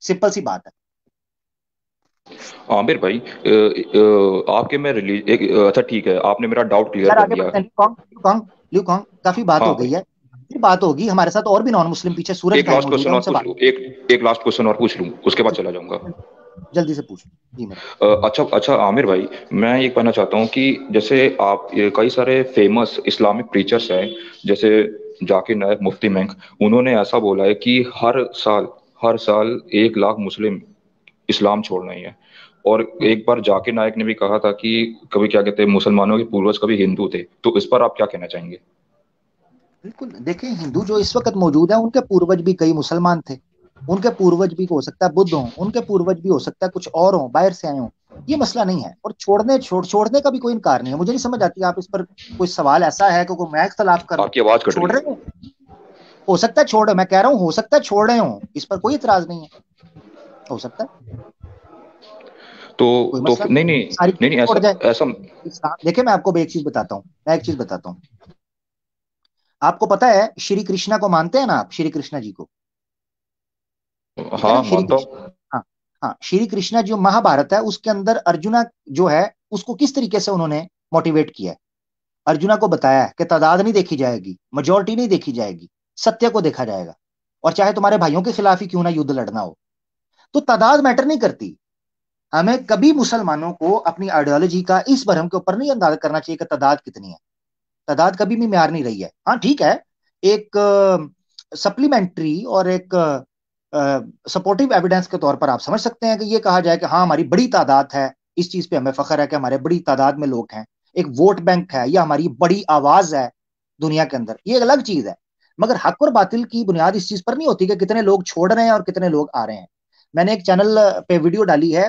Simple सी बात है। आमिर भाई, आपके में रिलीज एक अच्छा ठीक है, आपने मेरा डाउट क्लियर यार कर आगे दिया। बढ़ते हैं, ल्यूकॉन्ग काफी बात हाँ हो गई भाई, है। फिर बात होगी, हमारे साथ और भी नॉन मुस्लिम पीछे सूरज एक भाई लास्ट मौजूद क्वेश्चन है, और उनसे पूछ बात। लूँ, एक लास्ट क्वेश्चन और पूछ लूँ, उसके बाद चला जाऊंगा। जल्दी से पूछ जी मेरे। अच्छा अच्छा आमिर भाई, मैं ये कहना चाहता हूँ कि जैसे आप कई सारे फेमस इस्लामिक प्रीचर्स हैं, जैसे जाकिर नायक, मुफ्ती मेंग, उन्होंने ऐसा बोला है कि हर साल 1 लाख मुस्लिम इस्लाम छोड़ रहे हैं। और हम्म, एक बार जाकिर नायक ने भी कहा था कि कभी क्या कहते हैं, मुसलमानों के पूर्वज कभी हिंदू थे। तो इस पर आप क्या कहना चाहेंगे? बिल्कुल। देखिए, हिंदू जो इस वक्त मौजूद है उनके पूर्वज भी कई मुसलमान थे। उनके पूर्वज भी हो सकता है बुद्ध हों, उनके पूर्वज भी हो सकता है कुछ और हों, बाहर से आए हों। ये मसला नहीं है। और छोड़ने का भी कोई इनकार नहीं है। मुझे नहीं समझ आती, आप इस पर कोई सवाल ऐसा है कि मैं इख्तलाफ कर लूं। आपकी आवाज कट छोड़ रही है। रहे हो, हो सकता है छोड़, मैं कह रहा हूँ हो सकता है छोड़ रहे हो, इस पर कोई इतराज नहीं है। हो सकता है, तो कोई तो मसला नहीं नहीं, नहीं सारी नहीं नहीं, छोड़ ऐसा जाए। ऐसा। इस्लाम, देखिए मैं आपको एक चीज बताता हूँ, मैं एक चीज बताता हूँ। आपको पता है श्री कृष्णा को मानते हैं ना आप, श्री कृष्णा जी को? ठीक है ना, हाँ, श्री मानता कृष्ण। हूँ। हाँ। हाँ, श्री कृष्णा जो महाभारत है उसके अंदर अर्जुना जो है उसको किस तरीके से उन्होंने मोटिवेट किया है। अर्जुना को बताया है कि तादाद नहीं देखी जाएगी, मेजोरिटी नहीं देखी जाएगी, सत्य को देखा जाएगा। और चाहे तुम्हारे भाइयों के खिलाफ ही क्यों ना युद्ध लड़ना हो, तो तादाद मैटर नहीं करती। हमें कभी मुसलमानों को अपनी आइडियोलॉजी का इस भरम के ऊपर नहीं अंदाजा करना चाहिए कि तादाद कितनी है। तादाद कभी भी म्यार नहीं रही है। हाँ ठीक है, एक सप्लीमेंट्री और एक सपोर्टिव एविडेंस के तौर पर आप समझ सकते हैं कि ये कहा जाए कि हाँ हमारी बड़ी तादाद है, इस चीज पे हमें फख्र है कि हमारे बड़ी तादाद में लोग हैं, एक वोट बैंक है, या हमारी बड़ी आवाज है दुनिया के अंदर, ये एक अलग चीज है। मगर हक और बातिल की बुनियाद इस चीज पर नहीं होती कि कितने लोग छोड़ रहे हैं और कितने लोग आ रहे हैं। मैंने एक चैनल पे वीडियो डाली है,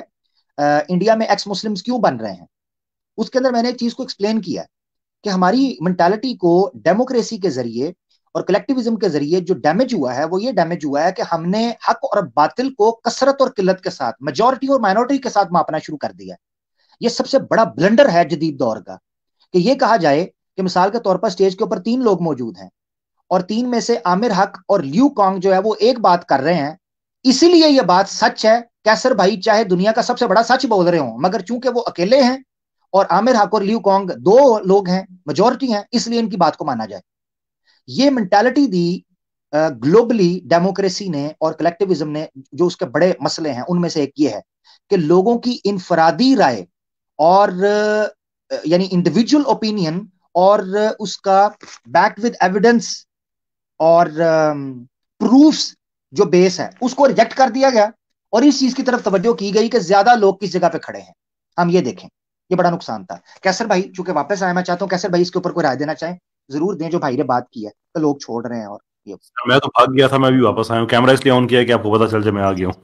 इंडिया में एक्स मुस्लिम्स क्यों बन रहे हैं। उसके अंदर मैंने एक चीज को एक्सप्लेन किया कि हमारी मेंटालिटी को डेमोक्रेसी के जरिए और कलेक्टिविज्म के जरिए जो डैमेज हुआ है वो ये डैमेज हुआ है कि हमने हक और बातिल को कसरत और किल्लत के साथ, मेजोरिटी और माइनॉरिटी के साथ मापना शुरू कर दिया। ये सबसे बड़ा ब्लंडर है जदीद दौर का, कि ये कहा जाए कि मिसाल के तौर पर स्टेज के ऊपर 3 लोग मौजूद हैं और 3 में से आमिर हक और ल्यू कॉन्ग जो है वो एक बात कर रहे हैं, इसीलिए ये बात सच है। कैसर भाई चाहे दुनिया का सबसे बड़ा सच बोल रहे हो, मगर चूंकि वो अकेले हैं और आमिर हक और ल्यू कॉन्ग 2 लोग हैं, मेजोरिटी हैं, इसलिए इनकी बात को माना जाए। ये मेंटालिटी दी ग्लोबली डेमोक्रेसी ने और कलेक्टिविज्म ने। जो उसके बड़े मसले हैं उनमें से एक ये है कि लोगों की इनफरादी राय और यानी इंडिविजुअल ओपिनियन और उसका बैक विद एविडेंस और प्रूफ्स जो बेस है उसको रिजेक्ट कर दिया गया। और इस चीज की तरफ तवज्जो की गई कि ज्यादा लोग किस जगह पे खड़े हैं, हम ये देखें। ये बड़ा नुकसान था। कैसर भाई चूंकि वापस आया, मैं चाहता हूँ कैसर भाई इसके ऊपर कोई राय देना चाहें, जरूर दें। जो भाई ने बात की है तो लोग छोड़ रहे हैं और ये मैं तो भाग गया था, मैं अभी वापस आया हूँ। कैमरा इसलिए ऑन किया है कि आपको पता चल जाए मैं आ गया हूँ।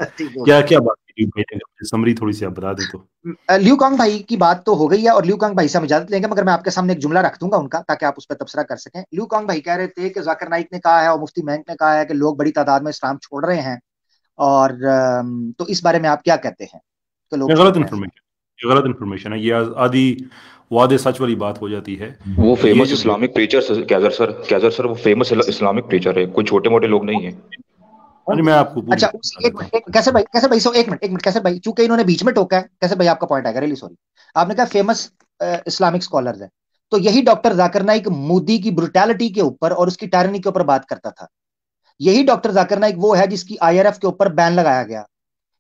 ठीक हो क्या गया। क्या बात की, समरी थोड़ी सी आप बता दें तो। ल्यू कांग भाई की बात तो हो गई है और ल्यू कांग भाई से हम इजाजत लेंगे, मगर मैं आपके सामने एक जुमला रख दूंगा उनका ताकि आप उस पर तबसरा कर सकें। ल्यू कांग भाई कह रहे थे कि जाकिर नाइक ने कहा है और मुफ्ती महंग ने कहा है कि लोग बड़ी तादाद में इस्लाम छोड़ रहे हैं। और तो इस बारे में आप क्या कहते हैं कि लोग ये छोड़ गलत रहे हैं? इन्फॉर्मेशन, ये गलत इन्फॉर्मेशन है। ये आदि वादे सच वाली बात हो जाती है। वो ये फेमस जो इस्लामिक प्रीचर, कैजर सर वो फेमस इस्लामिक प्रीचर है, कोई छोटे मोटे लोग नहीं है। अरे मैं आपको पूरी अच्छा बात बता एक देता हूँ। मिनट, कैसे भाई सो एक मिनट कैसे भाई, चूंकि इन्होंने बीच में टोका है, कैसे भाई आपका पॉइंट आएगा, रियली सॉरी। आपने कहा फेमस इस्लामिक स्कॉलर्स है, तो यही डॉक्टर जाकिर नाइक मोदी की ब्रुटैलिटी के ऊपर और उसकी टायरनी के ऊपर बात करता था। यही डॉक्टर जाकिर नाइक वो है जिसकी आईआरएफ के ऊपर बैन लगाया गया।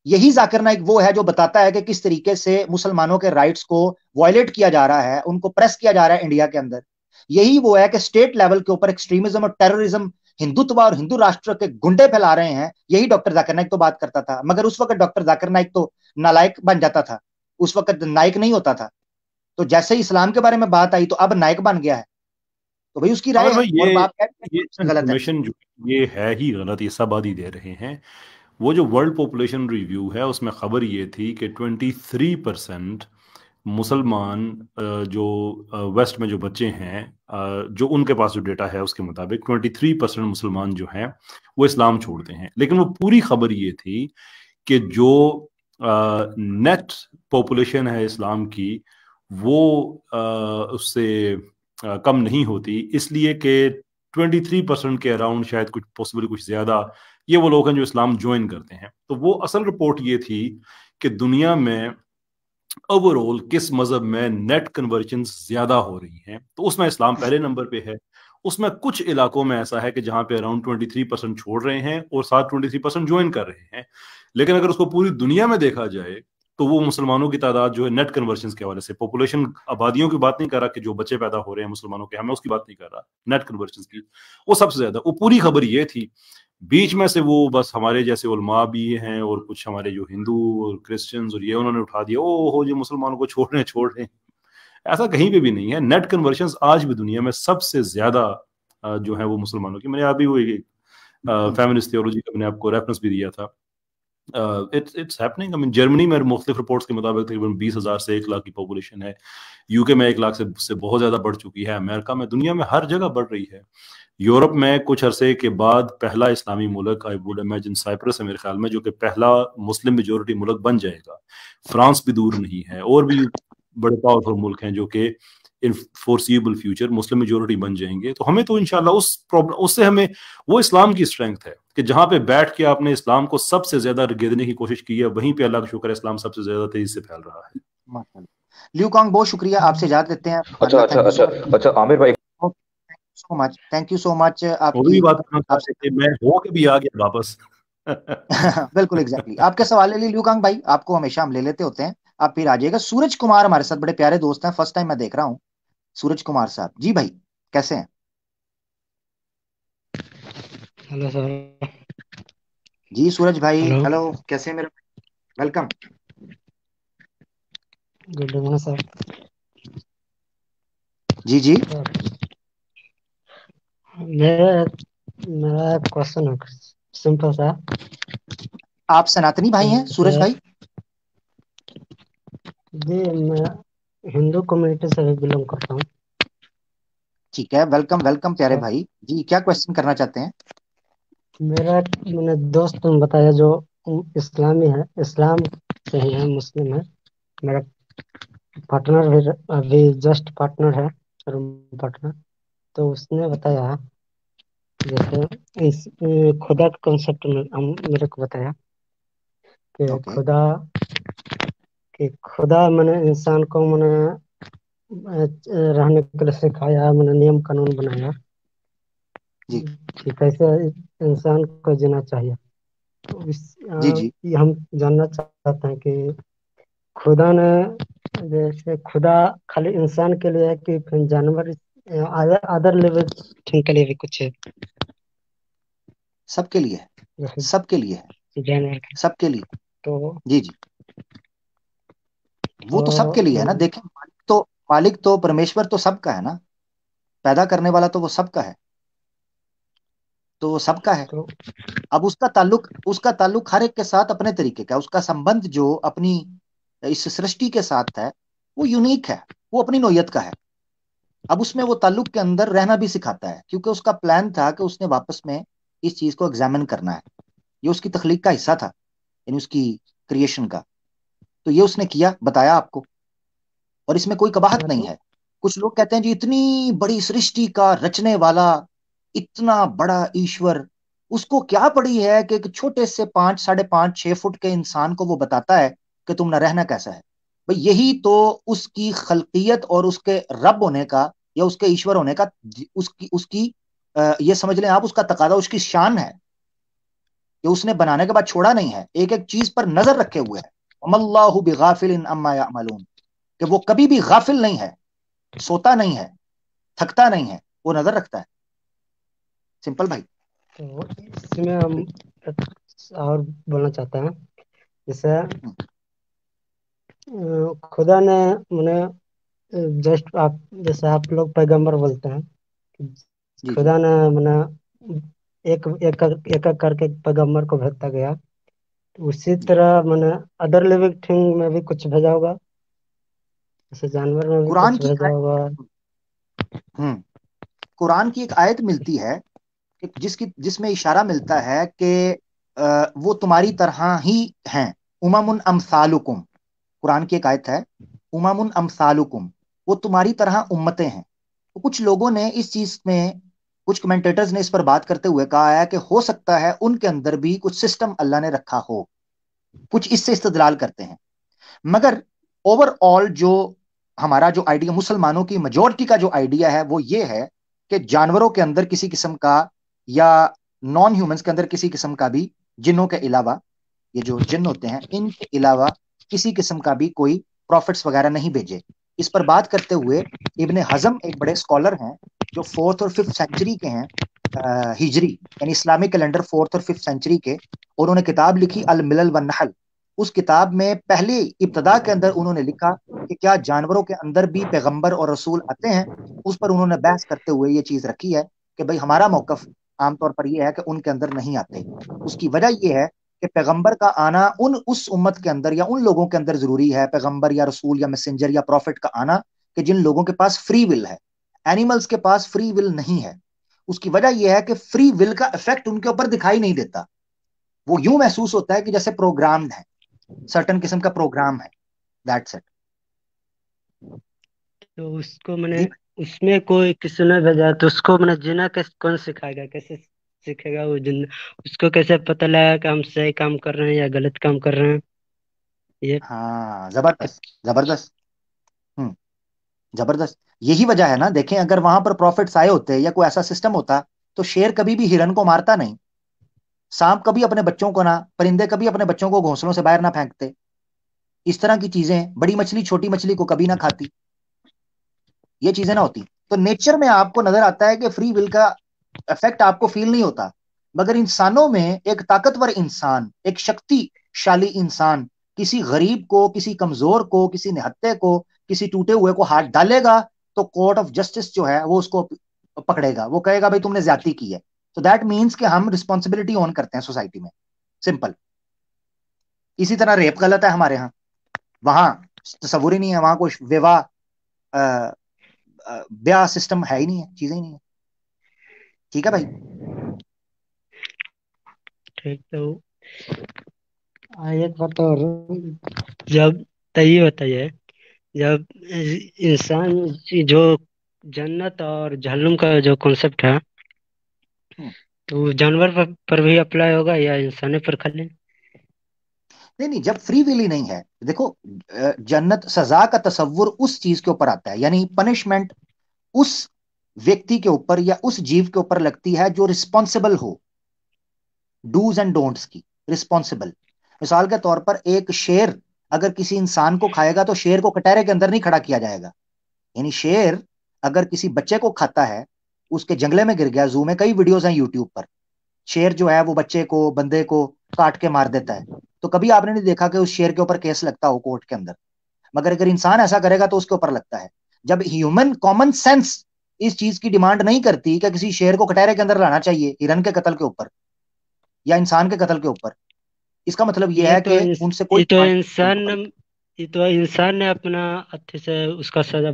यही जाकिर नाइक वो है जो बताता है कि किस तरीके से मुसलमानों के राइट्स को वायलेट किया जा रहा है, उनको प्रेस किया जा रहा है इंडिया के अंदर। यही वो है कि स्टेट लेवल के ऊपर एक्सट्रीमिज्म और टेररिज्म, हिंदुत्व और हिंदू राष्ट्र के गुंडे फैला रहे हैं। यही डॉक्टर जाकिर नाइक तो बात करता था, मगर उस वक्त डॉक्टर जाकिर नाइक तो नालायक बन जाता था, उस वक्त नाइक नहीं होता था। तो जैसे ही इस्लाम के बारे में बात आई तो अब नाइक बन गया है। तो भाई उसकी राय आमिर है भाई, और बाप ये कहते हैं गलत है। इंफॉर्मेशन जो ये है ही गलत, ये सब आदि दे रहे हैं। वो जो वर्ल्ड पॉपुलेशन रिव्यू है उसमें खबर ये थी कि 23% मुसलमान, जो वेस्ट में जो बच्चे हैं, जो उनके पास जो डेटा है उसके मुताबिक 23% मुसलमान जो हैं वो इस्लाम छोड़ते हैं। लेकिन वो पूरी खबर ये थी कि जो नेट पॉपुलेशन है इस्लाम की, वो उससे कम नहीं होती, इसलिए कि 23% के अराउंड, शायद कुछ पॉसिबली कुछ ज्यादा, ये वो लोग हैं जो इस्लाम ज्वाइन करते हैं। तो वो असल रिपोर्ट ये थी कि दुनिया में ओवरऑल किस मजहब में नेट कन्वर्जन ज्यादा हो रही है, तो उसमें इस्लाम पहले नंबर पे है। उसमें कुछ इलाकों में ऐसा है कि जहां पे अराउंड 23% छोड़ रहे हैं और साथ 23% ज्वाइन कर रहे हैं। लेकिन अगर उसको पूरी दुनिया में देखा जाए तो वो मुसलमानों की तादाद जो है नेट कन्वर्जन के हवाले से, पॉपुलेशन आबादियों की बात नहीं कर रहा कि जो बच्चे पैदा हो रहे हैं मुसलमानों के, हमें उसकी बात नहीं कर रहा, नेट कन्वर्जन की वो सबसे ज्यादा। वो पूरी खबर ये थी, बीच में से वो बस हमारे जैसे उलमा भी हैं और कुछ हमारे जो हिंदू और क्रिश्चियंस और ये उन्होंने उठा दिया, ओ हो जो मुसलमानों को छोड़ रहे हैं। ऐसा कहीं पे भी नहीं है। नेट कन्वर्जन आज भी दुनिया में सबसे ज्यादा जो है वो मुसलमानों की। मैंने अभी वो फेमिनिस्ट थियोलॉजी का मैंने आपको रेफरेंस भी दिया था। It's happening. I mean Germany में मुख्तलिफ रिपोर्ट्स के मुताबिक तकरीबन 20,000 से 1 लाख की पॉपुलेशन है। यूके में 1 लाख से बहुत ज्यादा बढ़ चुकी है। अमेरिका में, दुनिया में हर जगह बढ़ रही है। यूरोप में कुछ अरसे के बाद पहला इस्लामी मुल्क, आई वुड इमेजिन साइप्रस है मेरे ख्याल में, जो कि पहला मुस्लिम मेजोरिटी मुल्क बन जाएगा। फ्रांस भी दूर नहीं है, और भी बड़े पावरफुल मुल्क हैं जो कि इन फोर्सिएबल फ्यूचर मुस्लिम मेजोरिटी बन जाएंगे। तो हमें तो इंशाल्लाह उस प्रॉब्लम, उससे हमें, वो इस्लाम की स्ट्रेंथ है कि जहां पे बैठ के आपने इस्लाम को सबसे ज्यादा गिरने की कोशिश की है, वहीं पे अल्लाह का शुक्र है इस्लाम सबसे ज्यादा तेजी से फैल रहा है। माशाल्लाह। ल्यू कॉन्ग, बहुत शुक्रिया, आपसे इजाजत लेते हैं। अच्छा अच्छा थैंक यू अच्छा सो मच। अच्छा आमिर भाई, so much, thank you so much और भी आपकी। बात करना आपसे चाहते थे, मैं हो के भी आ गया वापस। बिल्कुल एग्जैक्टली आपके सवाल ले ली ल्यू कॉन्ग भाई, आपको हमेशा हम ले लेते होते हैं, आप फिर आ जाइएगा। सूरज कुमार हमारे साथ, बड़े प्यारे दोस्त हैं, फर्स्ट टाइम मैं देख रहा हूँ सूरज कुमार साहब जी। भाई कैसे हैं? Hello sir. जी सूरज भाई, हेलो। हेलो, कैसे हैं मेरे? वेलकम। Good evening sir. जी जी। मेरा मेरा क्वेश्चन है सिंपल सा। आप सनातनी भाई हैं सूरज जैसे भाई? जी, मैं हिंदू कम्युनिटी से भी बिलोंग करता हूँ। ठीक है, वेलकम वेलकम प्यारे तो भाई जी। क्या क्वेश्चन करना चाहते हैं? मेरा मैंने दोस्त ने बताया जो इस्लामी है, इस्लाम से ही है, मुस्लिम है। मेरा पार्टनर भी अभी जस्ट पार्टनर है, रूम पार्टनर। तो उसने बताया, जैसे इस खुदा के कॉन्सेप्ट में हम मेरे को बताया कि ओके। खुदा मैंने इंसान को मैंने रहने के लिए सिखाया, मैंने नियम कानून बनाया जी कि कैसे इंसान को जीना चाहिए। तो जी जी। ये हम जानना चाहते हैं कि खुदा ने, जैसे खुदा खाली इंसान के लिए है कि फिर जानवर, अदर लिविंग के लिए भी कुछ है? सबके लिए है, जैसे सबके लिए है, जानवर के। सबके लिए। तो जी जी। वो तो सबके लिए है ना। मैंने देखें, मालिक तो परमेश्वर तो सबका है ना, पैदा करने वाला तो वो सबका है, तो वो सबका है। तो अब उसका ताल्लुक हर एक के साथ अपने तरीके का है। उसका संबंध जो अपनी इस सृष्टि के साथ है वो यूनिक है, वो अपनी नौयत का है। अब उसमें वो ताल्लुक के अंदर रहना भी सिखाता है, क्योंकि उसका प्लान था कि उसने वापस में इस चीज को एग्जामिन करना है। ये उसकी तख्लीक का हिस्सा था, यानी उसकी क्रिएशन का। तो ये उसने किया, बताया आपको, और इसमें कोई कबाहत नहीं मतलब है। कुछ लोग कहते हैं जी इतनी बड़ी सृष्टि का रचने वाला, इतना बड़ा ईश्वर, उसको क्या पड़ी है कि एक छोटे से 5, 5.5, 6 फुट के इंसान को वो बताता है कि तुम ना रहना कैसा है। भाई यही तो उसकी खल्कियत और उसके रब होने का या उसके ईश्वर होने का, उसकी उसकी ये समझ लें आप, उसका तकादा, उसकी शान है कि उसने बनाने के बाद छोड़ा नहीं है, एक एक चीज पर नजर रखे हुए है। वमल्लाहु बिगाफिलिन अम्मा यामलून, कि वो कभी भी गाफिल नहीं है, सोता नहीं है, थकता नहीं है, वो नजर रखता है। सिंपल भाई। तो इसमें हम एक और बोलना चाहते हैं, जैसे हम्म, खुदा ने मैंने जस्ट आप, जैसे आप लोग पैगंबर बोलते हैं, जी जी। खुदा ने मैंने एक एक एक एक करके पैगंबर को भेजता गया। तो उसी जी। तरह मैंने अदर लिविंग थिंग में भी कुछ भेजा होगा, जैसे जानवर में भी कुरान कुछ की एक भेजा आयत, होगा। हम्म, कुरान की एक आयत मिलती है जिसमें इशारा मिलता है कि वो तुम्हारी तरह ही हैं, उममुन अमसालुकुम। कुरान की एक आयत है, उममुन अमसालुकुम, वो तुम्हारी तरह उम्मतें हैं। तो कुछ लोगों ने इस चीज में कुछ कमेंटेटर्स ने इस पर बात करते हुए कहा है कि हो सकता है उनके अंदर भी कुछ सिस्टम अल्लाह ने रखा हो, कुछ इससे इस्तदलाल करते हैं। मगर ओवरऑल जो हमारा जो आइडिया, मुसलमानों की मेजोरिटी का जो आइडिया है वो ये है कि जानवरों के अंदर किसी किस्म का, या नॉन ह्यूमंस के अंदर किसी किस्म का भी, जिन्नों के अलावा, ये जो जिन्न होते हैं इनके अलावा किसी किस्म का भी कोई प्रॉफिट्स वगैरह नहीं भेजे। इस पर बात करते हुए इब्ने हजम एक बड़े स्कॉलर हैं जो 4th और 5th सेंचुरी के हैं, हिजरी यानी इस्लामिक कैलेंडर 4th और 5th सेंचुरी के। उन्होंने किताब लिखी अल मिलल वन नहल। उस किताब में पहले इब्तदा के अंदर उन्होंने लिखा कि क्या जानवरों के अंदर भी पैगंबर और रसूल आते हैं। उस पर उन्होंने बहस करते हुए ये चीज रखी है कि भाई हमारा मौकफ आमतौर पर यह है कि उनके अंदर नहीं आते। उसकी वजह यह है कि पैगंबर का आना उस उम्मत के अंदर या उन लोगों के अंदर जरूरी है, पैगंबर या रसूल या मैसेंजर या प्रॉफिट का आना, कि जिन लोगों के पास फ्री विल है। एनिमल्स के पास फ्री विल नहीं है। उसकी वजह यह है कि फ्री विल का इफेक्ट उनके ऊपर दिखाई नहीं देता। वो यूं महसूस होता है कि जैसे प्रोग्राम्ड है, सर्टन किस्म का प्रोग्राम है। That's it. तो उसको मैंने, जी उसमें कोई किसी ने भेजा तो उसको मैंने जीना कैसे, कौन सिखाएगा, कैसे सीखेगा वो जिन, उसको कैसे पता लगा कि हम सही काम कर रहे हैं या गलत काम कर रहे हैं ये। हाँ, जबरदस्त जबरदस्त। हम्म, जबरदस्त। यही वजह है ना, देखें अगर वहां पर प्रॉफिट्स आए होते या कोई ऐसा सिस्टम होता तो शेर कभी भी हिरन को मारता नहीं, सांप कभी अपने बच्चों को ना, परिंदे कभी अपने बच्चों को घोंसलों से बाहर ना फेंकते। इस तरह की चीजें बड़ी मछली छोटी मछली को कभी ना खाती, ये चीजें ना होती। तो नेचर में आपको नजर आता है कि फ्री विल का इफेक्ट आपको फील नहीं होता। मगर इंसानों में एक ताकतवर इंसान, एक शक्तिशाली इंसान किसी गरीब को, किसी कमजोर को, किसी निहत्थे को, किसी टूटे हुए को हाथ डालेगा तो कोर्ट ऑफ जस्टिस जो है वो उसको पकड़ेगा। वो कहेगा भाई तुमने ज्यादती की है। तो दैट मीन्स कि हम रिस्पॉन्सिबिलिटी ऑन करते हैं सोसाइटी में। सिंपल। इसी तरह रेप गलत है हमारे यहाँ। वहां तस्वुर ही नहीं है, वहां कोई विवाह, ब्याह सिस्टम है ही नहीं है, चीजें ही नहीं है। ठीक है भाई। ठीक। तो एक बात और, जब, तो ये बताइए, जब इंसान, जो जन्नत और जहन्नुम का जो कॉन्सेप्ट है, हम्म। तो जानवर पर भी अप्लाई होगा या इंसानी पर खाली? नहीं नहीं, जब फ्री विल ही नहीं है, देखो, जन्नत सजा का तस्वुर उस चीज के ऊपर आता है, यानी पनिशमेंट उस व्यक्ति के ऊपर या उस जीव के ऊपर लगती है जो रिस्पॉन्सिबल हो, डूज एंड डोंट्स की, रिस्पॉन्सिबल। मिसाल के तौर पर एक शेर अगर किसी इंसान को खाएगा तो शेर को कटहरे के अंदर नहीं खड़ा किया जाएगा। यानी शेर अगर किसी बच्चे को खाता है, उसके जंगले में गिर गया, जू में कई वीडियोस हैं यूट्यूब पर, शेर जो है वो बच्चे को, बंदे को काट के मार देता है, तो कभी आपने नहीं देखा कि उस शेर के ऊपर केस लगता हो कोर्ट के अंदर। मगर अगर इंसान ऐसा करेगा तो उसके ऊपर लगता है। जब ह्यूमन कॉमन सेंस इस चीज की डिमांड नहीं करती कि किसी शेर को कटहरे के अंदर लाना चाहिए हिरन के कत्ल के ऊपर या इंसान के कत्ल के ऊपर, इसका मतलब यह ये है तो कि उनसे कोई ये तो डिमांड इंसान उनके ने, ऊपर। ये तो इंसान ने अपना अच्छे से उसका सजा,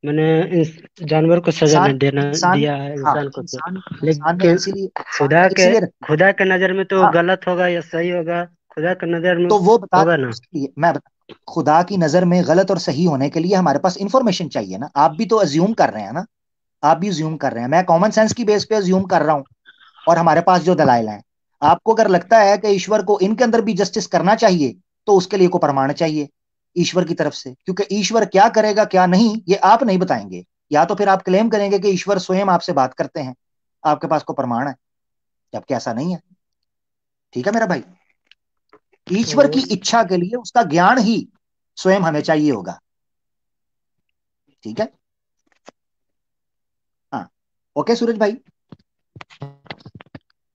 मैंने इस जानवर को सजा इंसान नहीं देना इंसान दिया है हाँ, इंसान को तो। इंसान ने लेकिन इसीलिए इंसान ने इसीलिए रखी है। खुदा के नजर में तो हाँ, गलत होगा या सही होगा, खुदा के नजर में तो वो बता, होगा ना। उसके लिए मैं बता, खुदा की नजर में गलत और सही होने के लिए हमारे पास इंफॉर्मेशन चाहिए ना। आप भी तो अज्यूम कर रहे हैं ना, आप भी अज्यूम कर रहे हैं, मैं कॉमन सेंस की बेस पे अज्यूम कर रहा हूं, और हमारे पास जो दलाइल हैं। आपको अगर लगता है कि ईश्वर को इनके अंदर भी जस्टिस करना चाहिए तो उसके लिए को प्रमाण चाहिए ईश्वर की तरफ से, क्योंकि ईश्वर क्या करेगा क्या नहीं ये आप नहीं बताएंगे। या तो फिर आप क्लेम करेंगे कि ईश्वर स्वयं आपसे बात करते हैं, आपके पास को प्रमाण है, जबकि ऐसा नहीं है। ठीक है मेरा भाई। ईश्वर तो की इच्छा के लिए उसका ज्ञान ही स्वयं हमें चाहिए होगा। ठीक है। हाँ। ओके सूरज भाई।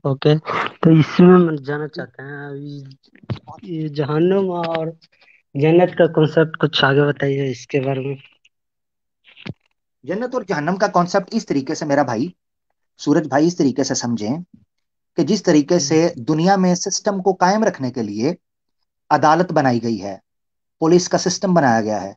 ओके। तो इसमें मैं जानना चाहते हैं अभी, ये जहन्नुम और जन्नत का कॉन्सेप्ट कुछ आगे बताइए इसके बारे में। जन्नत और जहन्नम का कॉन्सेप्ट इस तरीके से मेरा भाई, सूरज भाई, इस तरीके से समझें कि जिस तरीके से दुनिया में सिस्टम को कायम रखने के लिए अदालत बनाई गई है, पुलिस का सिस्टम बनाया गया है,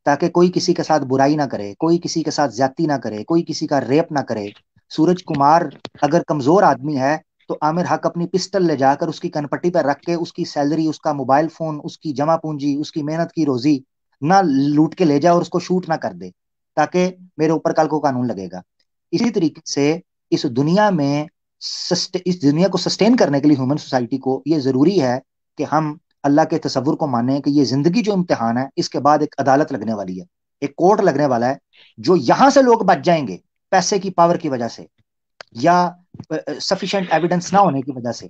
ताकि कोई किसी के साथ बुराई ना करे, कोई किसी के साथ ज्यादती ना करे, कोई किसी का रेप ना करे। सूरज कुमार अगर कमजोर आदमी है तो आमिर हक अपनी पिस्टल ले जाकर उसकी कनपट्टी पर रख के उसकी सैलरी, उसका मोबाइल फोन, उसकी जमा पूंजी, उसकी मेहनत की रोजी ना लूट के ले जाए और उसको शूट ना कर दे, ताकि मेरे ऊपर कल को कानून लगेगा। इसी तरीके से इस दुनिया में इस दुनिया को सस्टेन करने के लिए ह्यूमन सोसाइटी को ये जरूरी है कि हम अल्लाह के तसव्वुर को माने कि ये जिंदगी जो इम्तिहान है, इसके बाद एक अदालत लगने वाली है, एक कोर्ट लगने वाला है, जो यहां से लोग बच जाएंगे पैसे की पावर की वजह से या सफिशिएंट एविडेंस ना होने की वजह से,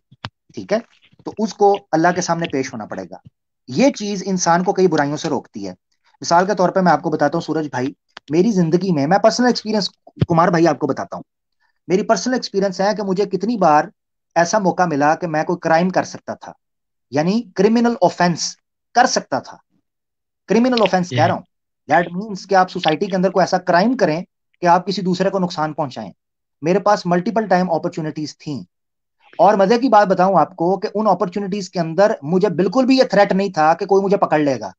ठीक है, तो उसको अल्लाह के सामने पेश होना पड़ेगा। ये चीज इंसान को कई बुराइयों से रोकती है। मिसाल के तौर पे मैं आपको बताता हूँ सूरज भाई, मेरी जिंदगी में मैं पर्सनल एक्सपीरियंस, कुमार भाई आपको बताता हूँ, मेरी पर्सनल एक्सपीरियंस है कि मुझे कितनी बार ऐसा मौका मिला कि मैं कोई क्राइम कर सकता था, यानी क्रिमिनल ऑफेंस कर सकता था। क्रिमिनल ऑफेंस कह रहा हूं, दैट मीन्स कि आप सोसाइटी के अंदर कोई ऐसा क्राइम करें कि आप किसी दूसरे को नुकसान पहुंचाएं। मेरे पास मल्टीपल टाइम अपॉर्चुनिटीज थी, और मजे की बात बताऊं आपको कि उन अपॉर्चुनिटीज के अंदर मुझे बिल्कुल भी ये थ्रेट नहीं था कि कोई मुझे पकड़ लेगा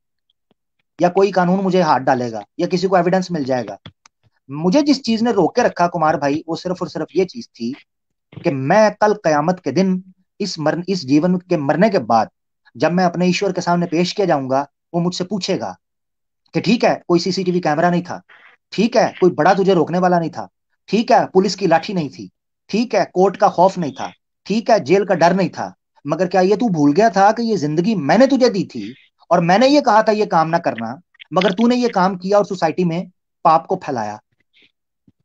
या कोई कानून मुझे हाथ डालेगा या किसी को एविडेंस मिल जाएगा। मुझे जिस चीज ने रोक के रखा कुमार भाई, वो सिर्फ और सिर्फ ये चीज थी कि मैं कल कयामत के दिन इस जीवन के मरने के बाद जब मैं अपने ईश्वर के सामने पेश किया जाऊंगा, वो मुझसे पूछेगा कि ठीक है कोई सीसीटीवी कैमरा नहीं था, ठीक है कोई बड़ा तुझे रोकने वाला नहीं था, ठीक है पुलिस की लाठी नहीं थी, ठीक है कोर्ट का खौफ नहीं था, ठीक है जेल का डर नहीं था, मगर क्या ये तू भूल गया था कि ये जिंदगी मैंने तुझे दी थी और मैंने ये कहा था ये काम ना करना, मगर तूने ये काम किया और सोसाइटी में पाप को फैलाया,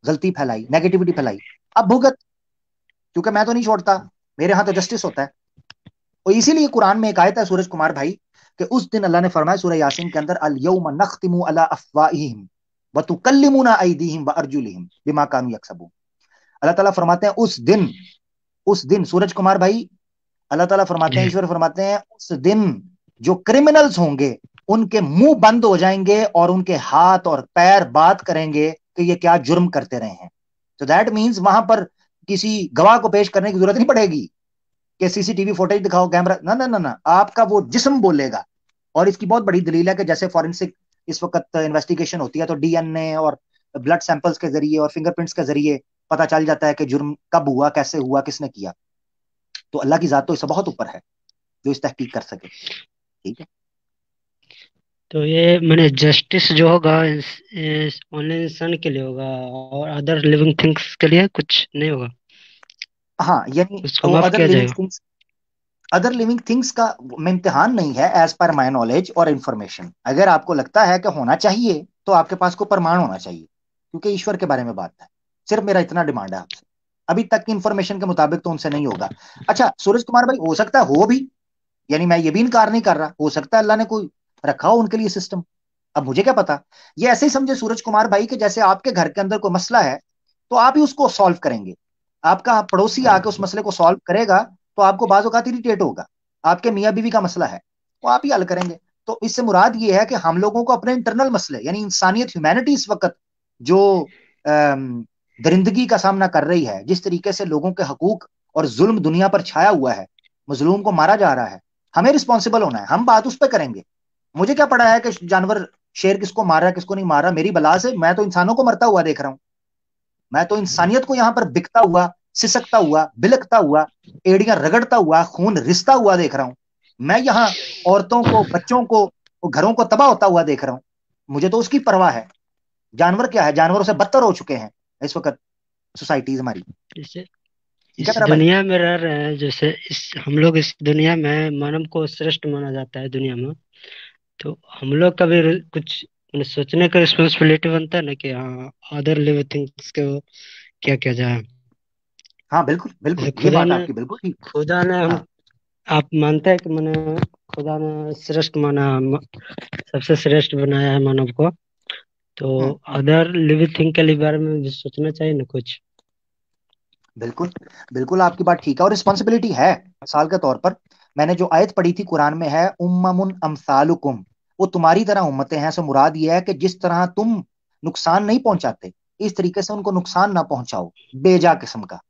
गलती फैलाई, नेगेटिविटी फैलाई। अब भुगत, क्योंकि मैं तो नहीं छोड़ता, मेरे यहां तो जस्टिस होता है। और इसीलिए कुरान में एक आयत है सूरज कुमार भाई कि उस दिन अल्लाह ने फरमाया सूरह यासीन के अंदर, अल यौम नख्तिमु अला अफवाहिहिम व तुकल्लिमुना अयदीहिम व अर्जुलिहिम बिमा कानू यक्सबून। अल्लाह ताला फरमाते हैं उस दिन सूरज कुमार भाई, अल्लाह ताला फरमाते हैं, ईश्वर फरमाते हैं, उस दिन जो क्रिमिनल्स होंगे उनके मुंह बंद हो जाएंगे और उनके हाथ और पैर बात करेंगे कि ये क्या जुर्म करते रहे हैं। तो दैट मीन्स वहां पर किसी गवाह को पेश करने की जरूरत नहीं पड़ेगी कि सीसीटीवी फुटेज दिखाओ, कैमरा, ना ना ना ना, आपका वो जिस्म बोलेगा। और इसकी बहुत बड़ी दलील है कि जैसे फॉरेंसिक इस वक्त इन्वेस्टिगेशन होती है तो डीएनए और ब्लड सैंपल्स के जरिए और फिंगरप्रिंट्स के जरिए पता चल जाता है कि जुर्म कब हुआ, कैसे हुआ, किसने किया। तो अल्लाह की जात तो इससे बहुत ऊपर है जो इस तहकीक कर सके, ठीक है। तो ये मैंने जस्टिस जो होगा ओनली इंसान के लिए होगा और अदर लिविंग थिंग्स के लिए कुछ नहीं होगा, हाँ, यानी उसको वो माफ किया जाएगा। अदर लिविंग थिंग्स का इम्तिहान नहीं है एज पर माई नॉलेज और इंफॉर्मेशन। अगर आपको लगता है कि होना चाहिए तो आपके पास को प्रमाण होना चाहिए, क्योंकि ईश्वर के बारे में बात है। सिर्फ मेरा इतना डिमांड है आपसे, अभी तक की इंफॉर्मेशन के मुताबिक तो उनसे नहीं होगा। अच्छा सूरज कुमार भाई, हो सकता है हो भी, यानी मैं ये भी इनकार नहीं कर रहा, हो सकता है अल्लाह ने कोई रखा हो उनके लिए सिस्टम, अब मुझे क्या पता। ये ऐसे ही समझे सूरज कुमार भाई कि जैसे आपके घर के अंदर कोई मसला है तो आप ही उसको सॉल्व करेंगे, आपका पड़ोसी आके उस मसले को सॉल्व करेगा तो आपको बाज औकात इरिटेट होगा, आपके मियाँ बीवी का मसला है वो आप ही हल करेंगे। तो इससे मुराद ये है कि हम लोगों को अपने इंटरनल मसले, यानी इंसानियत, ह्यूमैनिटी इस वक्त जो दरिंदगी का सामना कर रही है, जिस तरीके से लोगों के हकूक और जुल्म दुनिया पर छाया हुआ है, मजलूम को मारा जा रहा है, हमें रिस्पॉन्सिबल होना है, हम बात उस पर करेंगे। मुझे क्या पड़ा है कि जानवर, शेर किसको मार रहा है किसको नहीं मार रहा, मेरी बला से मैं तो इंसानों को मरता हुआ देख रहा हूं, मैं तो इंसानियत को यहां पर बिकता हुआ, सिसकता हुआ, बिलकता हुआ, एड़ियां रगड़ता हुआ, खून रिसता हुआ देख रहा हूं। मैं यहाँ औरतों को, बच्चों को, घरों को तबाह होता हुआ देख रहा हूं। मुझे तो उसकी परवाह है। जानवर क्या है, जानवरों से बदतर हो चुके हैं इस वक्त सोसाइटीज हमारी, जैसे ठीक है इस मेरा भाई। दुनिया में रह रहे हैं, जैसे इस हम लोग इस दुनिया में मानव को श्रेष्ठ माना जाता है दुनिया में, तो हम लोग का भी कुछ मतलब सोचने का रिस्पॉन्सिबिलिटी बनता है ना कि हाँ अदर लिविंग थिंग्स को क्या किया जाए। हाँ बिल्कुल जैसे बिल्कुल, ये बात आपकी बिल्कुल ठीक। खुदा ने हम हाँ आप मानते हैं कि मैंने खुदा ने श्रेष्ठ माना, सबसे श्रेष्ठ बनाया है मानव को, तो हम्म, अदर लिविंग थिंग के लिए बारे में भी सोचना चाहिए ना कुछ। बिल्कुल बिल्कुल आपकी बात ठीक है, और रिस्पॉन्सिबिलिटी है। मिसाल के तौर पर मैंने जो आयत पढ़ी थी कुरान में है, उम्ममुन अमसालुकुम, वो तुम्हारी तरह उम्मतें हैं। सो मुराद ये है कि जिस तरह तुम नुकसान नहीं पहुंचाते, इस तरीके से उनको नुकसान ना पहुंचाओ बेजा किस्म का,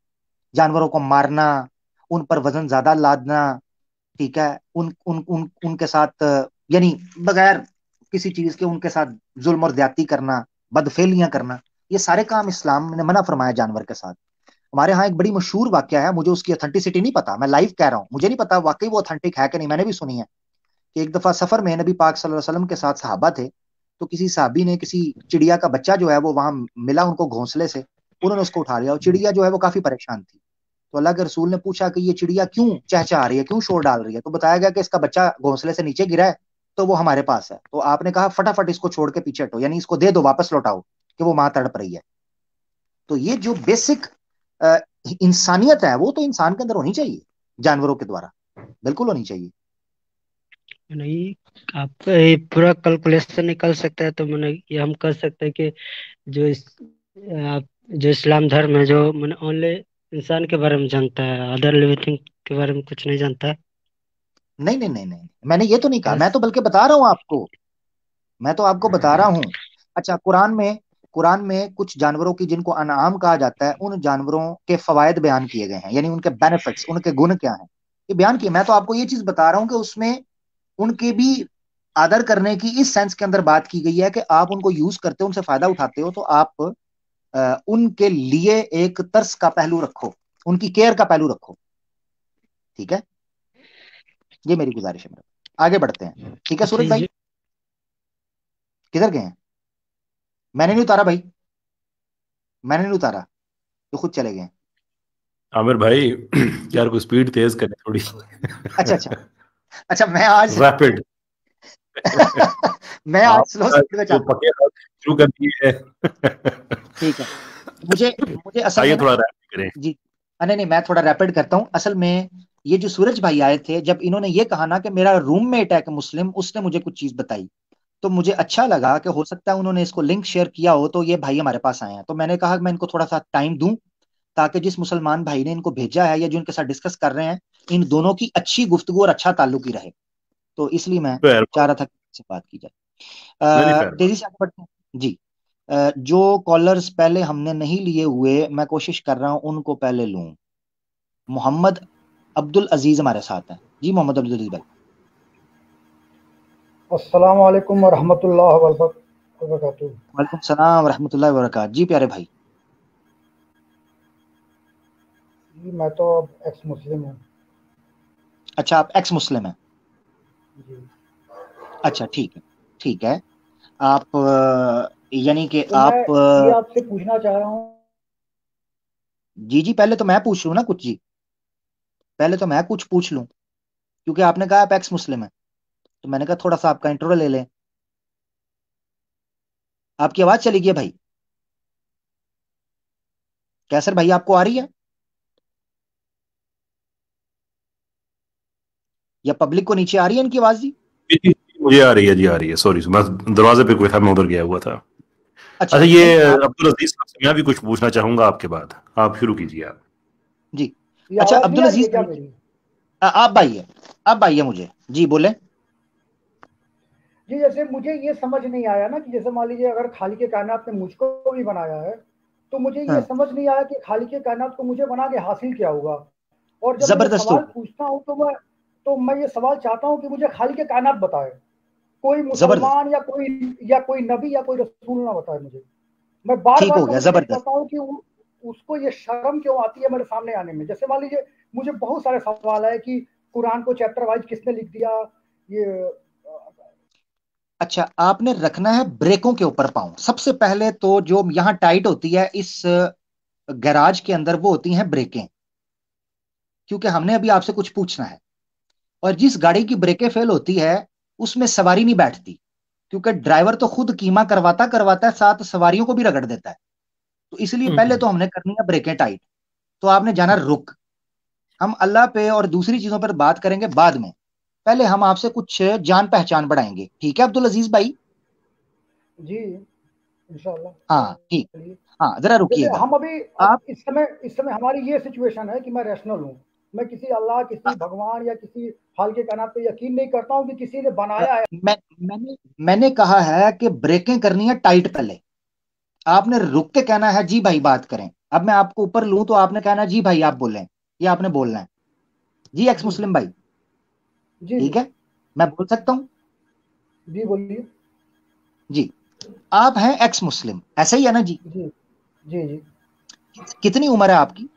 जानवरों को मारना, उन पर वजन ज्यादा लादना, ठीक है, उन उन उन उनके साथ यानी बगैर किसी चीज के उनके साथ जुल्म और ज्यादती करना, बदफेलियां करना, ये सारे काम इस्लाम ने मना फरमाया जानवर के साथ। हमारे यहाँ एक बड़ी मशहूर वाक्य है, मुझे उसकी ऑथेंटिसिटी नहीं पता, मैं लाइव कह रहा हूँ, मुझे नहीं पता वाकई वो ऑथेंटिक है कि नहीं, मैंने भी सुनी है कि एक दफा सफर में नबी पाक सल्लल्लाहु अलैहि वसल्लम के साथ सहाबा थे, तो किसी साहबी ने किसी चिड़िया का बच्चा जो है वो वहां मिला उनको घोंसले से, उन्होंने उसको उठा लिया और चिड़िया जो है वो काफी परेशान थी। तो अल्लाह के रसूल ने पूछा कि ये चिड़िया क्यों चहचहा रही है, क्यों शोर डाल रही है? तो बताया गया कि इसका बच्चा घोंसले से नीचे गिरा है, तो वो हमारे पास है। तो आपने कहा फटाफट इसको छोड़ के पीछे हटो, यानी इसको दे दो, वापस लौटाओ, कि वो मां तड़प रही है। तो ये जो बेसिक इंसानियत है वो तो इंसान के अंदर होनी चाहिए, जानवरों के द्वारा बिल्कुल होनी चाहिए। नहीं, आप ये पूरा कैलकुलेशन निकल सकता है, तो मैंने ये हम कर सकते हैं कि जो आप जो इस्लाम धर्म है, जो मैंने ओनली इंसान के बारे में जानता है, अदर लिविंग थिंग के बारे में कुछ नहीं जानता है। नहीं नहीं नहीं नहीं, मैंने ये तो नहीं कहा, मैं यस। तो बल्कि बता रहा हूं आपको, मैं तो आपको बता रहा हूं। अच्छा, कुरान में कुछ जानवरों की जिनको अनआम कहा जाता है, उन जानवरों के फवायद बयान किए गए हैं, यानी उनके बेनिफिट्स, उनके गुण क्या हैं, ये बयान किए। मैं तो आपको ये चीज बता रहा हूं कि उसमें उनके भी आदर करने की इस सेंस के अंदर बात की गई है कि आप उनको यूज करते हो, उनसे फायदा उठाते हो, तो आप उनके लिए एक तरस का पहलू रखो, उनकी केयर का पहलू रखो। ठीक है, ये मेरी गुजारिश है मेरे। आगे बढ़ते हैं, ठीक है अच्छा सूरज ये भाई? जो किधर गए हैं? मैंने नहीं उतारा भाई, मैंने नहीं उतारा, तो खुद चले गए। आमिर भाई यार कोई स्पीड तेज करें थोड़ी। अच्छा अच्छा। अच्छा मैं आज रैपिड। मैं आज स्लो आपका स्पीड में जो चाहता हूँ। पके शुरू कर दिए है। ठीक है, मुझे मुझे असल में आइए ना, थोड़ा रैपिड करें। जी, नहीं नहीं, मैं थोड़ा रैपिड करता हूँ। असल में ये जो सूरज भाई आए थे, जब इन्होंने ये कहा ना कि मेरा रूममेट है कि मुस्लिम, उसने मुझे कुछ चीज बताई, तो मुझे अच्छा लगा कि हो सकता है उन्होंने इसको लिंक शेयर किया हो, तो ये भाई हमारे पास आए हैं। तो मैंने कहा कि मैं इनको थोड़ा सा टाइम दूं, ताकि जिस मुसलमान भाई ने इनको भेजा है या जो इनके साथ डिस्कस कर रहे हैं, इन दोनों की अच्छी गुफ्तगू और अच्छा ताल्लुक ही रहे। तो इसलिए मैं फेयर चाह बात। रहा था कि इससे बात की जाए। नहीं नहीं, फेयर बात। तेजी से आगे बढ़ते हैं जी। जो कॉलर्स पहले हमने नहीं लिए हुए, मैं कोशिश कर रहा हूं उनको पहले लूं। मोहम्मद अब्दुल अजीज हमारे साथ हैं जी। मोहम्मद अब्दुल अजीज भाई, अस्सलाम वालेकुम वरहमतुल्लाहि वबरकातुहू। वालेकुम सलाम रहमतुल्लाहि व बरकात जी। प्यारे भाई, जी मैं तो अब एक्स मुस्लिम हूँ। अच्छा आप एक्स मुस्लिम हैं? जी, अच्छा ठीक है, ठीक है। आप यानी कि तो मैं आप ये आपसे पूछना चाह रहा हूँ। जी जी, पहले तो मैं पूछ लूं ना कुछ जी, पहले तो मैं कुछ पूछ लूं, क्योंकि आपने कहा आप एक्स मुस्लिम है, तो मैंने कहा थोड़ा सा आपका इंट्रो ले लें। आपकी आवाज चली गई है भाई। कैसर भाई आपको आ रही है या पब्लिक को नीचे आ रही है इनकी आवाज जी? जी, जी, मुझे आ रही है जी, आ रही है। सॉरी, मैं दरवाजे पे कोई था, मैं उधर गया हुआ था। अच्छा अच्छा, ये नहीं आप, अब्दुल अजीज साहब से मैं भी कुछ पूछना चाहूंगा आपके बाद। आप शुरू कीजिए आप। जी। ये अच्छा आवाज़ नहीं अब्दुल आ रही है अजीज क्या भाई, मेरी? आप भाई है, आप भाई है मुझे जी, बोले। जी, जैसे मुझे ये समझ नहीं आया ना कि जैसे मान लीजिए अगर खालिक कायनात ने मुझको भी बनाया है, तो मुझे ये हाँ, समझ नहीं आया कि खालिक कायनात को मुझे बना के हासिल क्या होगा? और जब मैं ये जबरदस्त सवाल होगी, पूछता हूँ तो मैं ये सवाल चाहता हूँ कि मुझे खालिक कायनात बताए। कोई जबरदस्त, मुसलमान या कोई नबी या कोई रसूल ना बताए मुझे। मैं ठीक बार-बार हो गया, कम्युनिकेट जबरदस्त। करता हूँ कि उसको ये शर्म क्यों आती है मेरे सामने आने में। जैसे मान लीजिए मुझे बहुत सारे सवाल है कि कुरान को चैप्टर वाइज़ किसने लिख दिया? ये अच्छा, आपने रखना है ब्रेकों के ऊपर पाँव। सबसे पहले तो जो यहाँ टाइट होती है इस गैराज के अंदर, वो होती हैं ब्रेकें, क्योंकि हमने अभी आपसे कुछ पूछना है। और जिस गाड़ी की ब्रेकें फेल होती है, उसमें सवारी नहीं बैठती, क्योंकि ड्राइवर तो खुद कीमा करवाता करवाता है, साथ सवारियों को भी रगड़ देता है। तो इसलिए पहले तो हमने करनी है ब्रेकें टाइट। तो आपने जाना रुक। हम अल्लाह पे और दूसरी चीजों पर बात करेंगे बाद में, पहले हम आपसे कुछ जान पहचान बढ़ाएंगे, ठीक है अब्दुल अजीज भाई? जी, इंशाअल्लाह हाँ ठीक, चलिए। हाँ जरा जैसे रुकिएगा हम अभी अब आप। इस समय हमारी ये सिचुएशन है कि मैं रैशनल हूँ। मैं किसी अल्लाह, किसी भगवान या किसी खालिक कायनात पे यकीन नहीं करता हूँ कि किसी ने बनाया है। मैंने कहा है कि ब्रेकें करनी है टाइट पहले। आपने रुक के कहना है जी भाई बात करें। अब मैं आपको ऊपर लूं तो आपने कहना है जी भाई आप बोलें, ये आपने बोलना है जी एक्स जी, मुस्लिम भाई। जी, ठीक जी, है, मैं बोल सकता हूं जी बोलिए। जी? आप हैं एक्स मुस्लिम, ऐसा ही है ना जी? जी, जी, जी, कितनी उम्र है आपकी?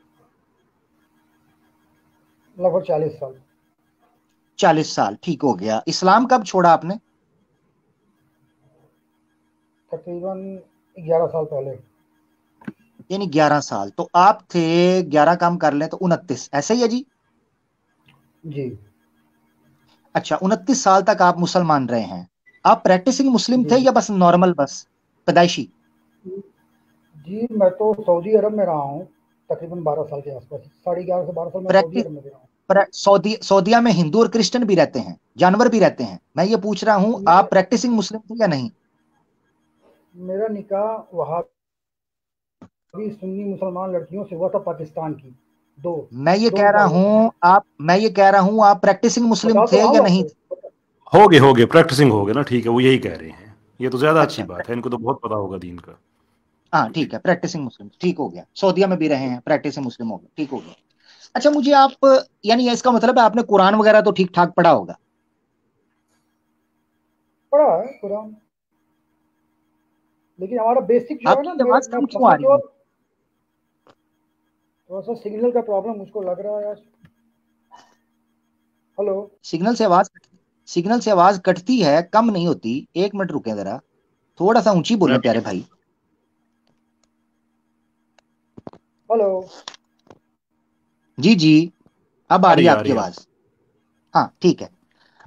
लगभग 40 साल। 40 साल, ठीक हो गया। इस्लाम कब छोड़ा आपने? तकरीबन 11 साल पहले। यानी 11 साल। तो आप थे 11 काम कर लें तो 29, ऐसे ही है जी? जी अच्छा, 29 साल तक आप मुसलमान रहे हैं। आप प्रैक्टिसिंग मुस्लिम थे जी या बस नॉर्मल, बस पैदाइशी? जी, मैं तो सऊदी अरब में रहा हूँ तकरीबन 12 साल के आसपास, 11.5 से 12 साल मैं सऊदी प्रैक्टिस अरब में रहा हूँ। सऊदिया में हिंदू और क्रिश्चियन भी रहते हैं, जानवर भी रहते हैं। मैं ये पूछ रहा हूं मेरा आप प्रैक्टिसिंग मुस्लिम थे या नहीं? मेरा निकाह वहाँ भी सुन्नी मुसलमान लड़कियों से हुआ था, पाकिस्तान की, दो मैं ये दो कह रहा निकाह हुए थे। हूं आप प्रैक्टिसिंग मुस्लिम बता तो थे रहा या हूँ नहीं आपको। थे? हो गए प्रैक्टिसिंग हो गए ना, ठीक है, वो यही कह रहे हैं। ये तो ज्यादा अच्छी अच्छा, बात है, इनको तो बहुत पता होगा दीन का। हाँ ठीक है, प्रैक्टिसिंग मुस्लिम, ठीक हो गया। सऊदिया में भी रहे हैं, प्रैक्टिसिंग मुस्लिम हो गया, ठीक हो गया। अच्छा, मुझे आप, यानी इसका मतलब है आपने कुरान वगैरह तो ठीक ठाक पढ़ा होगा? पढ़ा है कुरान, लेकिन हमारा बेसिक जो है ना, आपकी मेरे आवाज मैं कम क्यों फंसा आ क्यों, रही है? थोड़ा सा सिग्नल का प्रॉब्लम मुझको लग रहा है आज। हेलो। सिग्नल से आवाज सिग्नल से आवाज कटती है, कम नहीं होती। एक मिनट रुके जरा, थोड़ा सा ऊंची मैं बोलें भी प्यारे भाई। हेलो। जी जी, अब आ आ रही रही है है, आ आपकी रही है। आवाज। हाँ ठीक है।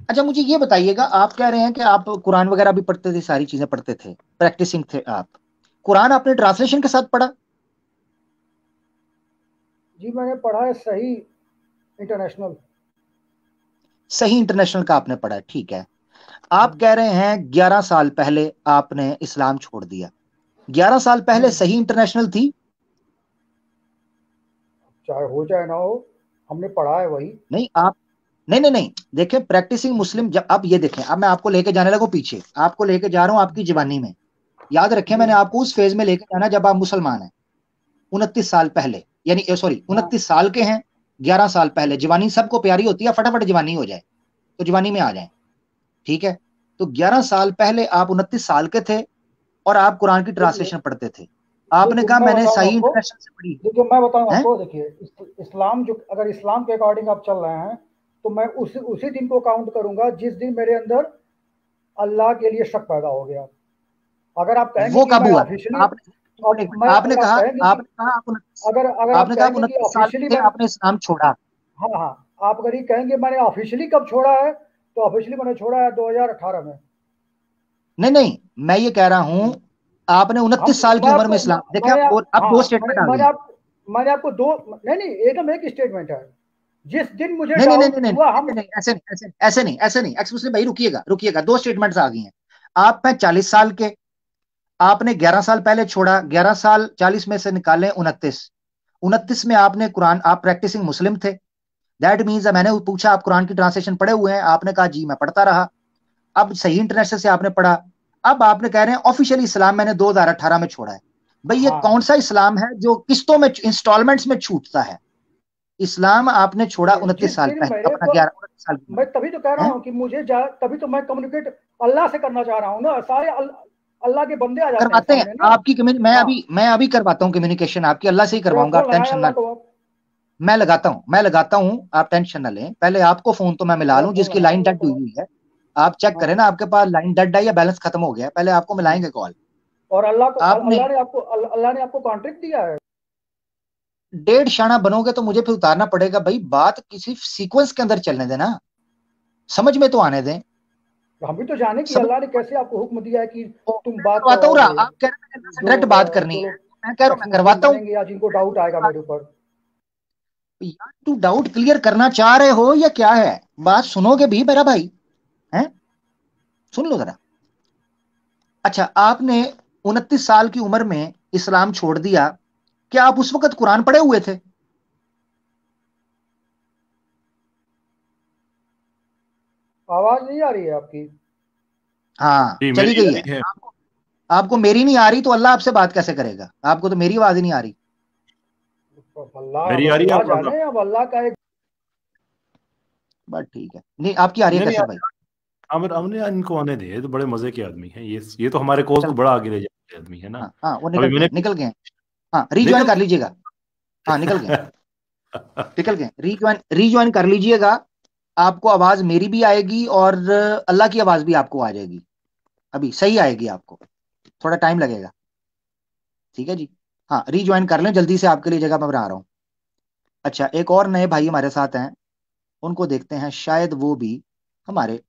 अच्छा, मुझे ये बताइएगा, आप कह रहे हैं कि आप कुरान वगैरह भी पढ़ते थे, सारी चीजें पढ़ते थे, प्रैक्टिसिंग थे आप। कुरान आपने ट्रांसलेशन के साथ पढ़ा? जी मैंने पढ़ा है सही इंटरनेशनल। सही इंटरनेशनल का आपने पढ़ा, ठीक है। आप कह रहे हैं 11 साल पहले आपने इस्लाम छोड़ दिया। 11 साल पहले हम्म, सही इंटरनेशनल थी? चाहे हो चाहे ना हो, हमने पढ़ा है वही। नहीं, आप, नहीं नहीं नहीं, देखें प्रैक्टिसिंग मुस्लिम, जब अब ये देखें, अब मैं आपको लेके जाने लगूं पीछे, आपको लेके जा रहा हूं आपकी जवानी में। याद रखें, जी मैंने आपको उस फेज में लेके जाना जब आप मुसलमान हैं, 29 साल पहले, यानी सॉरी हाँ 29 साल के हैं। 11 साल पहले, जवानी सबको प्यारी होती है, फटाफट जवानी हो जाए तो जवानी में आ जाए, ठीक है। तो 11 साल पहले आप 29 साल के थे और आप कुरान की देखिए, ट्रांसलेशन पढ़ते थे। आपने देखिए कहा मैं मैंने बताऊं सही आपको, इंटरनेशनल से पढ़ी है। देखिए इस्लाम जो, अगर इस्लाम के अकॉर्डिंग आप चल रहे हैं, तो मैं उसी दिन को काउंट करूंगा जिस दिन मेरे अंदर अल्लाह के लिए शक पैदा हो गया। अगर आप कहेंगे वो कि कब मैं हुआ? ऑफिशियली, आपने एक अब मिनट, मैं आपने अगर आप कहा कहेंगे कि, आपने कहा आप 29 अगर आप आपने कहा आप कहेंगे कि 29 साल ऑफिशियली के थे, मैं, आपने इस्लाम छोड़ा। हाँ हाँ, आप अगर ये कहेंगे मैंने ऑफिशियली कब छोड़ा है, तो ऑफिशियली मैंने छोड़ा है 2018 में। नहीं नहीं, मैं ये कह रहा हूं, आपने हम 29 साल की मैं उम्र में आपको इस्लाम, देखिए मैंने अब दो हाँ स्टेटमेंट आ गई। मैंने आपको दो, नहीं नहीं, एकदम एक स्टेटमेंट है। जिस दिन मुझे नहीं नहीं नहीं डाउट नहीं नहीं हुआ, नहीं हम, नहीं, ऐसे नहीं, ऐसे नहीं एक्सक्यूज भाई, रुकिएगा रुकिएगा, दो स्टेटमेंट्स आ गई हैं। आप में 40 साल के, आपने 11 साल पहले छोड़ा, 11 साल 40 में से निकाले 29, 29 में आपने कुरान, आप प्रैक्टिसिंग मुस्लिम थे। दैट मीन्स मैंने पूछा आप कुरान की ट्रांसलेशन पढ़े हुए हैं, आपने कहा जी मैं पढ़ता रहा। अब सही इंटरनेशनल से आपने पढ़ा। अब आपने कह रहे हैं ऑफिशियली इस्लाम मैंने 2018 में छोड़ा है। भाई ये हाँ कौन सा इस्लाम है जो किस्तों में, इंस्टॉलमेंट्स में छूटता है? इस्लाम आपने छोड़ा देखिए, 29 साल दिन पहले, मेरे अपना को, 11 29 साल की मैं उम्र तभी तो कह रहा में, हूँ कि तभी तो मैं कम्युनिकेट अल्लाह से करना चाह रहा हूँ ना, सारे अल्लाह के बंदे आ जाते हैं करवाते हैं सामने ना। आपकी हाँ, मैं अभी करवाता हूँ कम्युनिकेशन आपकी, अल्लाह से ही जरा करवाऊंगा, फोन आप लगाए टेंशन ना अल्लाह लें। को आप, मैं लगाता हूँ, आप टेंशन ना लें। पहले आपको फोन तो मैं मिला जरा लूं, फोन जिसकी लगाए लाइन अल्लाह डेड को हुई आप। हुई है। आप चेक करें हाँ, ना, आपके पास लाइन डेड है या बैलेंस खत्म हो गया है, पहले आपको मिलाएंगे कॉल। और आपने अल्लाह ने आपको कॉन्ट्रैक्ट दिया है। 1.5 शाना बनोगे तो मुझे फिर उतारना पड़ेगा भाई, बात किसी सीक्वेंस के अंदर चलने देना, समझ में तो आने दें। तो हम भी तो जाने कि समझ अल्लाह ने कैसे आपको हुक्म दिया है कि तो तुम मैं बात करवाता हूँ, करवाओगे। आप कह रहे हैं अल्लाह से जो डायरेक्ट बात करनी जो है, लोग मैं कह रहा हूँ एक्स मैं मुस्लिम करवाता हूँ। बनेंगे या जिनको डाउट आएगा मेरे ऊपर। यार तू डाउट क्लियर करना चाह रहे हो या क्या है? बात सुनोगे भी मेरा भाई? हैं, सुन लो जरा। अच्छा, आपने 29 साल की उम्र में इस्लाम छोड़ दिया, क्या आप उस वक्त कुरान पढ़े हुए थे? आवाज नहीं आ रही है आपकी। हाँ जी चली मेरी गई आ है। रही है। आपको मेरी नहीं आ रही तो अल्लाह आपसे बात कैसे करेगा? आपको तो मेरी आवाज ही नहीं आ रही। मेरी अब आ रही है अल्लाह आवाज जाने, आपको? अब अल्लाह का एक, बट ठीक है, नहीं आपकी आ रही है नहीं नहीं, कैसर भाई। आमिर हमने इनको आने दे, ये तो बड़े मजे के आदमी हैं, ये तो हमारे कोर्स को चल, बड़ा आगे ले जाने वाले आदमी है ना। हाँ हाँ, वो अभी निकल मैंने गए, निकल गए। हाँ, रीज्वाइन निकल कर लीजिएगा। हाँ निकल गए, गया। निकल गए, रीज्वाइन रीज्वाइन कर लीजिएगा। आपको आवाज मेरी भी आएगी और अल्लाह की आवाज भी आपको आ जाएगी, अभी सही आएगी आपको, थोड़ा टाइम लगेगा, ठीक है जी। हाँ, रीज्वाइन कर लें जल्दी से, आपके लिए जगह मैं बना रहा हूँ। अच्छा, एक और नए भाई हमारे साथ हैं, उनको देखते हैं, शायद वो भी हमारे